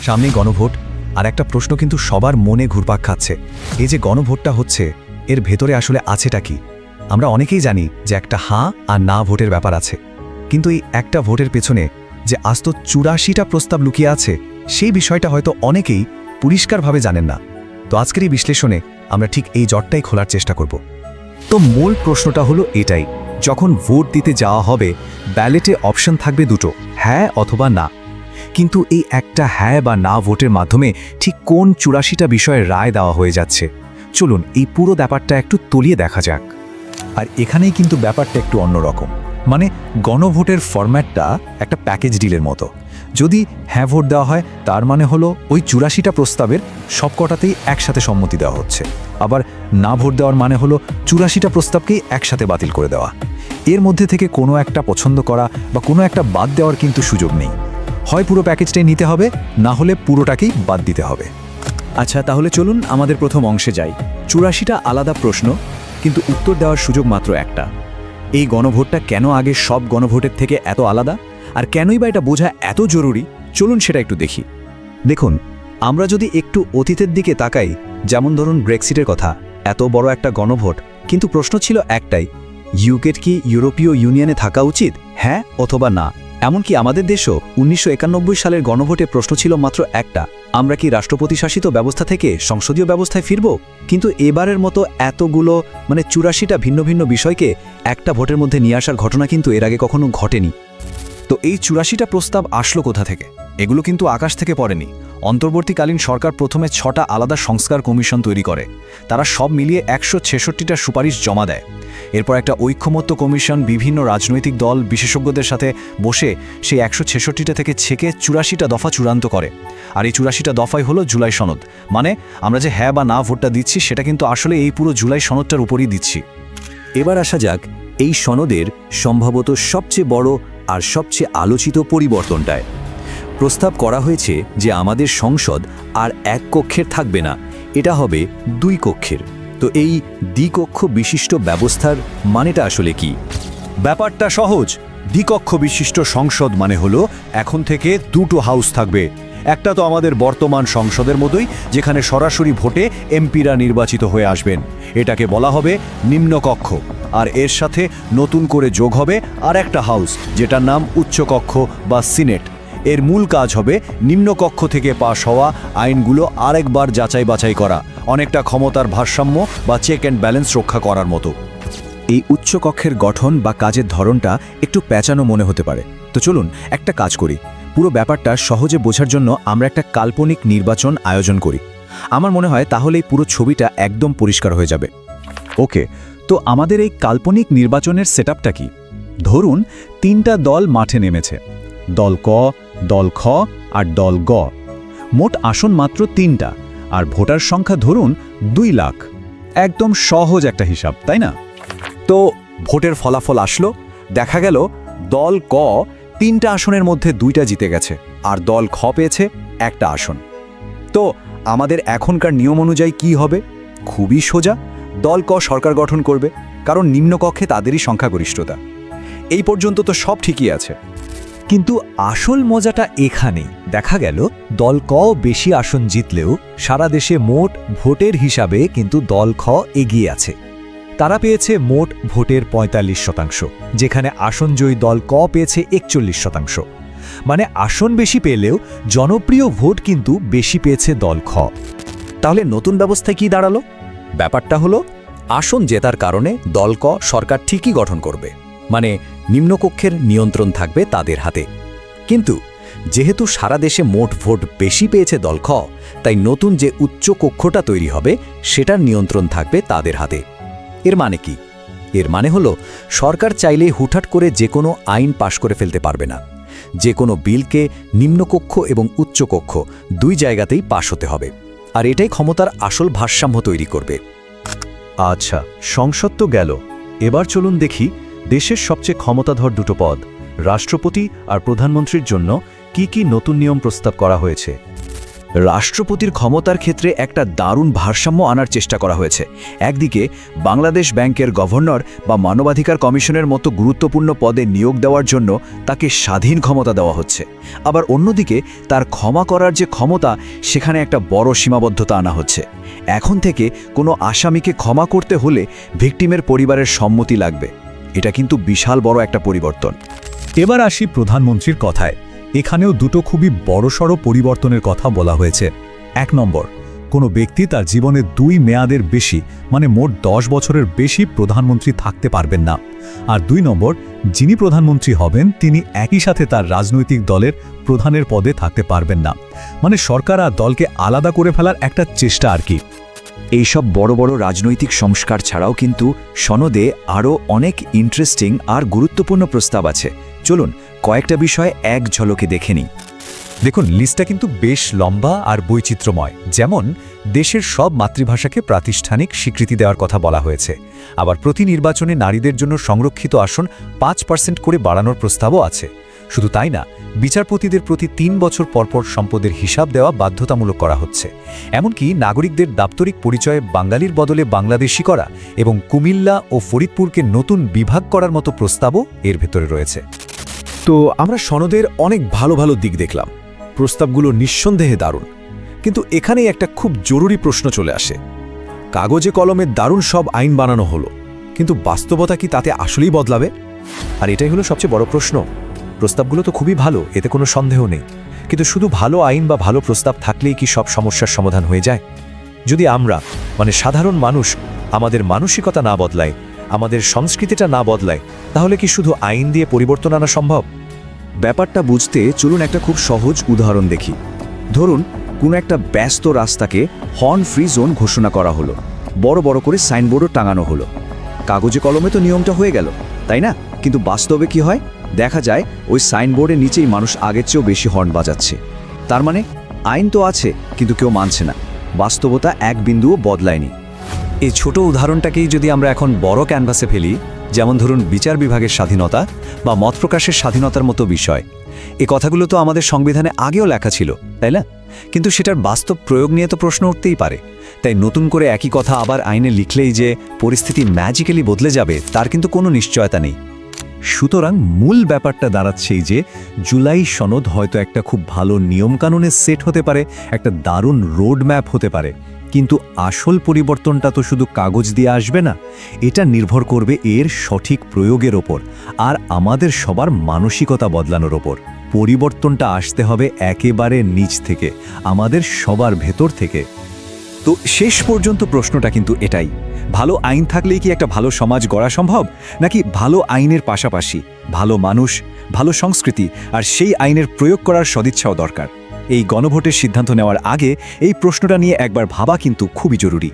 সামনেই গণভোট, আর একটা প্রশ্ন কিন্তু সবার মনে ঘুরপাক খাচ্ছে। এই যে গণভোটটা হচ্ছে, এর ভেতরে আসলে আছেটা কি? আমরা অনেকেই জানি যে একটা হাঁ আর না ভোটের ব্যাপার আছে, কিন্তু এই একটা ভোটের পেছনে যে আস্ত ৮৪টা প্রস্তাব লুকিয়ে আছে, সেই বিষয়টা হয়তো অনেকেই পরিষ্কারভাবে জানেন না। তো আজকের এই বিশ্লেষণে আমরা ঠিক এই জটটাই খোলার চেষ্টা করব। তো মূল প্রশ্নটা হলো এটাই, যখন ভোট দিতে যাওয়া হবে, ব্যালেটে অপশন থাকবে দুটো, হ্যাঁ অথবা না। কিন্তু এই একটা হ্যাঁ বা না ভোটের মাধ্যমে ঠিক কোন ৮৪টা বিষয়ের রায় দেওয়া হয়ে যাচ্ছে, চলুন এই পুরো ব্যাপারটা একটু তলিয়ে দেখা যাক। আর এখানেই কিন্তু ব্যাপারটা একটু অন্যরকম, মানে গণভোটের ফরম্যাটটা একটা প্যাকেজ ডিলের মতো। যদি হ্যাঁ ভোট দেওয়া হয়, তার মানে হলো ওই ৮৪টা প্রস্তাবের সবকটাতেই একসাথে সম্মতি দেওয়া হচ্ছে। আবার না ভোট দেওয়ার মানে হলো ৮৪টা প্রস্তাবকেই একসাথে বাতিল করে দেওয়া। এর মধ্যে থেকে কোনো একটা পছন্দ করা বা কোনো একটা বাদ দেওয়ার কিন্তু সুযোগ নেই। হয় পুরো প্যাকেজটাই নিতে হবে, না হলে পুরোটাকেই বাদ দিতে হবে। আচ্ছা, তাহলে চলুন আমাদের প্রথম অংশে যাই। ৮৪টা আলাদা প্রশ্ন, কিন্তু উত্তর দেওয়ার সুযোগ মাত্র একটা। এই গণভোটটা কেন আগে সব গণভোটের থেকে এত আলাদা, আর কেনই বা এটা বোঝা এত জরুরি, চলুন সেটা একটু দেখি। দেখুন, আমরা যদি একটু অতীতের দিকে তাকাই, যেমন ধরুন ব্রেক্সিটের কথা, এত বড় একটা গণভোট, কিন্তু প্রশ্ন ছিল একটাই, ইউকে কি ইউরোপীয় ইউনিয়নে থাকা উচিত, হ্যাঁ অথবা না। এমনকি আমাদের দেশও ১৯৯১ সালের গণভোটে প্রশ্ন ছিল মাত্র একটা, আমরা কি রাষ্ট্রপতি শাসিত ব্যবস্থা থেকে সংসদীয় ব্যবস্থায় ফিরব। কিন্তু এবারের মতো এতগুলো ৮৪টা ভিন্ন ভিন্ন বিষয়কে একটা ভোটের মধ্যে নিয়ে আসার ঘটনা কিন্তু এর আগে কখনো ঘটেনি। তো এই ৮৪টা প্রস্তাব আসলো কোথা থেকে? এগুলো কিন্তু আকাশ থেকে পড়েনি। অন্তর্বর্তীকালীন সরকার প্রথমে ৬টা আলাদা সংস্কার কমিশন তৈরি করে, তারা সব মিলিয়ে ১৬৬টা সুপারিশ জমা দেয়। এরপর একটা ঐক্যমত্য কমিশন বিভিন্ন রাজনৈতিক দল বিশেষজ্ঞদের সাথে বসে সেই ১৬৬টা থেকে ছেকে ৮৪টা দফা চূড়ান্ত করে। আর এই ৮৪টা দফাই হলো জুলাই সনদ। মানে আমরা যে হ্যাঁ বা না ভোটটা দিচ্ছি, সেটা কিন্তু আসলে এই পুরো জুলাই সনদটার উপরই দিচ্ছি। এবার আসা যাক এই সনদের সম্ভবত সবচেয়ে বড় আর সবচেয়ে আলোচিত পরিবর্তনটায়। প্রস্তাব করা হয়েছে যে আমাদের সংসদ আর এক কক্ষের থাকবে না, এটা হবে ২ কক্ষের। তো এই দ্বিকক্ষ বিশিষ্ট ব্যবস্থার মানেটা আসলে কি? ব্যাপারটা সহজ। দ্বিকক্ষ বিশিষ্ট সংসদ মানে হলো এখন থেকে দুটো হাউস থাকবে। একটা তো আমাদের বর্তমান সংসদের মতোই, যেখানে সরাসরি ভোটে এমপিরা নির্বাচিত হয়ে আসবেন, এটাকে বলা হবে নিম্নকক্ষ। আর এর সাথে নতুন করে যোগ হবে আর একটা হাউস, যেটার নাম উচ্চকক্ষ বা সিনেট। এর মূল কাজ হবে নিম্নকক্ষ থেকে পাশ হওয়া আইনগুলো আরেকবার যাচাই বাছাই করা, অনেকটা ক্ষমতার ভারসাম্য বা চেক অ্যান্ড ব্যালেন্স রক্ষা করার মতো। এই উচ্চকক্ষের গঠন বা কাজের ধরনটা একটু প্যাঁচানো মনে হতে পারে। তো চলুন একটা কাজ করি, পুরো ব্যাপারটা সহজে বোঝার জন্য আমরা একটা কাল্পনিক নির্বাচন আয়োজন করি। আমার মনে হয় তাহলেই পুরো ছবিটা একদম পরিষ্কার হয়ে যাবে। ওকে, তো আমাদের এই কাল্পনিক নির্বাচনের সেটআপটা কি? ধরুন ৩টা দল মাঠে নেমেছে, দল ক, দল খ আর দল গ। মোট আসন মাত্র ৩টা, আর ভোটার সংখ্যা ধরুন ২ লাখ। একদম সহজ একটা হিসাব, তাই না? তো ভোটের ফলাফল আসলো, দেখা গেল দল ক ৩টা আসনের মধ্যে ২টা জিতে গেছে, আর দল খ পেয়েছে ১টা আসন। তো আমাদের এখনকার নিয়ম অনুযায়ী কি হবে? খুবই সোজা, দল ক সরকার গঠন করবে, কারণ নিম্নকক্ষে তাদেরই সংখ্যাগরিষ্ঠতা। এই পর্যন্ত তো সব ঠিকই আছে, কিন্তু আসল মজাটা এখানেই। দেখা গেল দল ক বেশি আসন জিতলেও সারা দেশে মোট ভোটের হিসাবে কিন্তু দল খ এগিয়ে আছে। তারা পেয়েছে মোট ভোটের ৪৫%, যেখানে আসনজয়ী দল ক পেয়েছে ৪১%। মানে আসন বেশি পেলেও জনপ্রিয় ভোট কিন্তু বেশি পেয়েছে দল খ। তাহলে নতুন ব্যবস্থায় কি দাঁড়ালো? ব্যাপারটা হলো আসন জেতার কারণে দল ক সরকার ঠিকই গঠন করবে, মানে নিম্নকক্ষের নিয়ন্ত্রণ থাকবে তাদের হাতে। কিন্তু যেহেতু সারা দেশে মোট ভোট বেশি পেয়েছে দল খ, তাই নতুন যে উচ্চ কক্ষটা তৈরি হবে সেটার নিয়ন্ত্রণ থাকবে তাদের হাতে। এর মানে কি? এর মানে হলো সরকার চাইলেই হুটহাট করে যে কোনো আইন পাশ করে ফেলতে পারবে না। যে কোনো বিলকে নিম্নকক্ষ এবং উচ্চকক্ষ ২ জায়গাতেই পাশ হতে হবে, আর এটাই ক্ষমতার আসল ভারসাম্য তৈরি করবে। আচ্ছা, সংসদ তো গেল, এবার চলুন দেখি দেশের সবচেয়ে ক্ষমতাধর দুটো পদ, রাষ্ট্রপতি আর প্রধানমন্ত্রীর জন্য কি কি নতুন নিয়ম প্রস্তাব করা হয়েছে। রাষ্ট্রপতির ক্ষমতার ক্ষেত্রে একটা দারুণ ভারসাম্য আনার চেষ্টা করা হয়েছে। একদিকে বাংলাদেশ ব্যাংকের গভর্নর বা মানবাধিকার কমিশনের মতো গুরুত্বপূর্ণ পদে নিয়োগ দেওয়ার জন্য তাকে স্বাধীন ক্ষমতা দেওয়া হচ্ছে, আবার অন্যদিকে তার ক্ষমা করার যে ক্ষমতা সেখানে একটা বড় সীমাবদ্ধতা আনা হচ্ছে। এখন থেকে কোনো আসামিকে ক্ষমা করতে হলে ভিকটিমের পরিবারের সম্মতি লাগবে। এটা কিন্তু বিশাল বড় একটা পরিবর্তন। এবার আসি প্রধানমন্ত্রীর কথায়। এখানেও দুটো খুবই বড়সড় পরিবর্তনের কথা বলা হয়েছে। 1 নম্বর, কোনো ব্যক্তি তার জীবনে 2 মেয়াদের বেশি মানে মোট 10 বছরের বেশি প্রধানমন্ত্রী থাকতে পারবেন না। আর 2 নম্বর, যিনি প্রধানমন্ত্রী হবেন তিনি একই সাথে তার রাজনৈতিক দলের প্রধানের পদে থাকতে পারবেন না। মানে সরকার আর দলকে আলাদা করে ফেলার একটা চেষ্টা আর কি। এইসব বড় বড় রাজনৈতিক সংস্কার ছাড়াও কিন্তু সনদে আরও অনেক ইন্টারেস্টিং আর গুরুত্বপূর্ণ প্রস্তাব আছে। চলুন কয়েকটা বিষয় এক ঝলকে দেখে নিই। দেখুন, লিস্টটা কিন্তু বেশ লম্বা আর বৈচিত্র্যময়। যেমন দেশের সব মাতৃভাষাকে প্রাতিষ্ঠানিক স্বীকৃতি দেওয়ার কথা বলা হয়েছে। আবার প্রতি নির্বাচনে নারীদের জন্য সংরক্ষিত আসন 5% করে বাড়ানোর প্রস্তাবও আছে। শুধু তাই না, বিচারপতিদের প্রতি 3 বছর পরপর সম্পদের হিসাব দেওয়া বাধ্যতামূলক করা হচ্ছে। এমনকি নাগরিকদের দাপ্তরিক পরিচয়ে বাঙালির বদলে বাংলাদেশি করা এবং কুমিল্লা ও ফরিদপুরকে নতুন বিভাগ করার মতো প্রস্তাবও এর ভেতরে রয়েছে। তো আমরা সনদের অনেক ভালো ভালো দিক দেখলাম, প্রস্তাবগুলো নিঃসন্দেহে দারুণ। কিন্তু এখানেই একটা খুব জরুরি প্রশ্ন চলে আসে। কাগজে কলমে দারুণ সব আইন বানানো হলো, কিন্তু বাস্তবতা কি তাতে আসলেই বদলাবে? আর এটাই হলো সবচেয়ে বড় প্রশ্ন। প্রস্তাবগুলো তো খুবই ভালো, এতে কোনো সন্দেহ নেই, কিন্তু শুধু ভালো আইন বা ভালো প্রস্তাব থাকলেই কি সব সমস্যার সমাধান হয়ে যায়? যদি আমরা মানে সাধারণ মানুষ আমাদের মানসিকতা না বদলায়, আমাদের সংস্কৃতিটা না বদলায়, তাহলে কি শুধু আইন দিয়ে পরিবর্তন আনা সম্ভব? ব্যাপারটা বুঝতে চলুন একটা খুব সহজ উদাহরণ দেখি। ধরুন কোনো একটা ব্যস্ত রাস্তাকে হর্ন ফ্রি জোন ঘোষণা করা হলো, বড় বড় করে সাইনবোর্ডও টাঙানো হলো। কাগজে কলমে তো নিয়মটা হয়ে গেল, তাই না? কিন্তু বাস্তবে কি হয়? দেখা যায় ওই সাইনবোর্ডের নিচেই মানুষ আগের চেয়েও বেশি হর্ন বাজাচ্ছে। তার মানে আইন তো আছে, কিন্তু কেউ মানছে না। বাস্তবতা এক বিন্দুও বদলায়নি। এই ছোট উদাহরণটাকেই যদি আমরা এখন বড় ক্যানভাসে ফেলি, যেমন ধরুন বিচার বিভাগের স্বাধীনতা বা মত প্রকাশের স্বাধীনতার মতো বিষয়, এই কথাগুলো তো আমাদের সংবিধানে আগেও লেখা ছিল, তাই না? কিন্তু সেটার বাস্তব প্রয়োগ নিয়ে তো প্রশ্ন উঠতেই পারে। তাই নতুন করে একই কথা আবার আইনে লিখলেই যে পরিস্থিতি ম্যাজিক্যালি বদলে যাবে তার কিন্তু কোনো নিশ্চয়তা নেই। সুতরাং মূল ব্যাপারটা দাঁড়াচ্ছে এই যে জুলাই সনদ হয়তো একটা খুব ভালো নিয়মকানুনের সেট হতে পারে, একটা দারুণ রোড ম্যাপ হতে পারে, কিন্তু আসল পরিবর্তনটা তো শুধু কাগজ দিয়ে আসবে না। এটা নির্ভর করবে এর সঠিক প্রয়োগের ওপর আর আমাদের সবার মানসিকতা বদলানোর ওপর। পরিবর্তনটা আসতে হবে একেবারে নিচ থেকে, আমাদের সবার ভেতর থেকে। তো শেষ পর্যন্ত প্রশ্নটা কিন্তু এটাই, ভালো আইন থাকলেই কি একটা ভালো সমাজ গড়া সম্ভব, নাকি ভালো আইনের পাশাপাশি ভালো মানুষ, ভালো সংস্কৃতি আর সেই আইনের প্রয়োগ করার সদিচ্ছাও দরকার? এই গণভোটের সিদ্ধান্ত নেওয়ার আগে এই প্রশ্নটা নিয়ে একবার ভাবা কিন্তু খুবই জরুরি।